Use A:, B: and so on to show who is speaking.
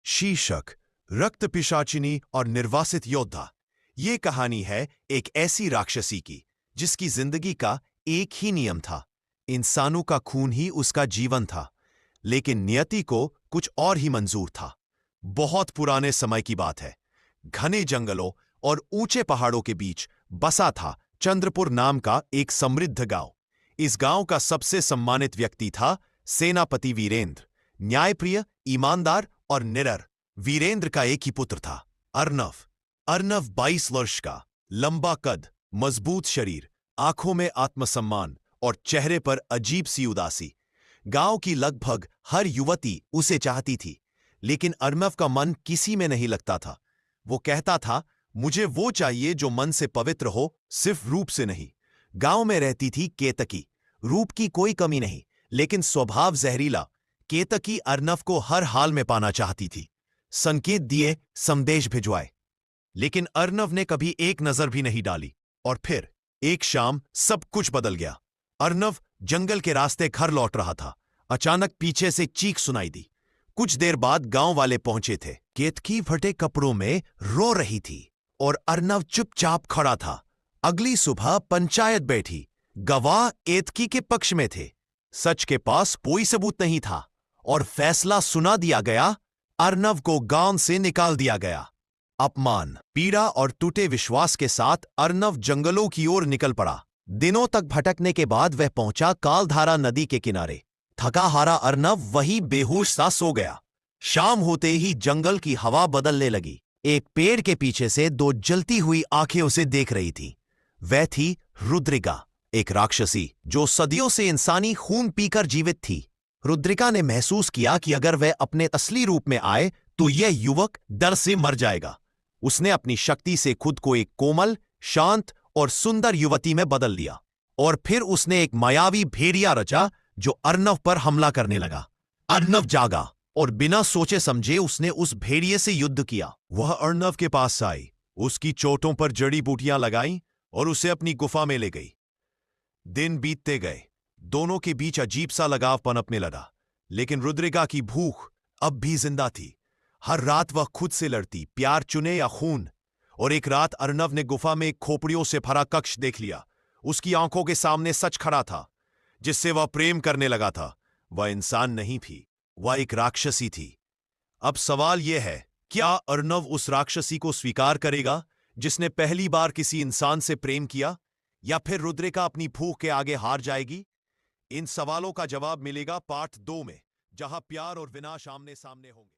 A: शीर्षक रक्त पिशाचिनी और निर्वासित योद्धा। ये कहानी है एक ऐसी राक्षसी की जिसकी जिंदगी का एक ही नियम था, इंसानों का खून ही उसका जीवन था। लेकिन नियति को कुछ और ही मंजूर था। बहुत पुराने समय की बात है। घने जंगलों और ऊंचे पहाड़ों के बीच बसा था चंद्रपुर नाम का एक समृद्ध गांव। इस गांव का सबसे सम्मानित व्यक्ति था सेनापति वीरेंद्र, न्यायप्रिय, ईमानदार और निडर। वीरेंद्र का एक ही पुत्र था, अर्नव। अर्नव 22 वर्ष का, लंबा कद, मजबूत शरीर, आंखों में आत्मसम्मान और चेहरे पर अजीब सी उदासी। गांव की लगभग हर युवती उसे चाहती थी, लेकिन अर्नव का मन किसी में नहीं लगता था। वो कहता था, मुझे वो चाहिए जो मन से पवित्र हो, सिर्फ रूप से नहीं। गांव में रहती थी केतकी। रूप की कोई कमी नहीं, लेकिन स्वभाव जहरीला। केतकी अर्नव को हर हाल में पाना चाहती थी। संकेत दिए, संदेश भिजवाए, लेकिन अर्नव ने कभी एक नजर भी नहीं डाली। और फिर एक शाम सब कुछ बदल गया। अर्नव जंगल के रास्ते घर लौट रहा था। अचानक पीछे से चीख सुनाई दी। कुछ देर बाद गांव वाले पहुंचे थे। केतकी फटे कपड़ों में रो रही थी और अर्नव चुपचाप खड़ा था। अगली सुबह पंचायत बैठी। गवाह केतकी के पक्ष में थे। सच के पास कोई सबूत नहीं था और फैसला सुना दिया गया। अर्नव को गांव से निकाल दिया गया। अपमान, पीड़ा और टूटे विश्वास के साथ अर्नव जंगलों की ओर निकल पड़ा। दिनों तक भटकने के बाद वह पहुंचा कालधारा नदी के किनारे। थका हारा अर्नव वहीं बेहोश सा सो गया। शाम होते ही जंगल की हवा बदलने लगी। एक पेड़ के पीछे से दो जलती हुई आंखें उसे देख रही थी। वह थी रुद्रिका, एक राक्षसी जो सदियों से इंसानी खून पीकर जीवित थी। रुद्रिका ने महसूस किया कि अगर वह अपने असली रूप में आए तो यह युवक डर से मर जाएगा। उसने अपनी शक्ति से खुद को एक कोमल, शांत और सुंदर युवती में बदल लिया। और फिर उसने एक मायावी भेड़िया रचा जो अर्नव पर हमला करने लगा। अर्नव जागा और बिना सोचे समझे उसने उस भेड़िए से युद्ध किया। वह अर्नव के पास आई, उसकी चोटों पर जड़ी बूटियां लगाई और उसे अपनी गुफा में ले गई। दिन बीतते गए। दोनों के बीच अजीब सा लगाव पनपने लगा, लेकिन रुद्रिका की भूख अब भी जिंदा थी। हर रात वह खुद से लड़ती, प्यार चुने या खून। और एक रात अर्नव ने गुफा में एक खोपड़ियों से भरा कक्ष देख लिया। उसकी आंखों के सामने सच खड़ा था, जिससे वह प्रेम करने लगा था। वह इंसान नहीं थी, वह एक राक्षसी थी। अब सवाल यह है, क्या अर्नव उस राक्षसी को स्वीकार करेगा जिसने पहली बार किसी इंसान से प्रेम किया, या फिर रुद्रिका अपनी भूख के आगे हार जाएगी? इन सवालों का जवाब मिलेगा पार्ट 2 में, जहां प्यार और विनाश आमने सामने होंगे।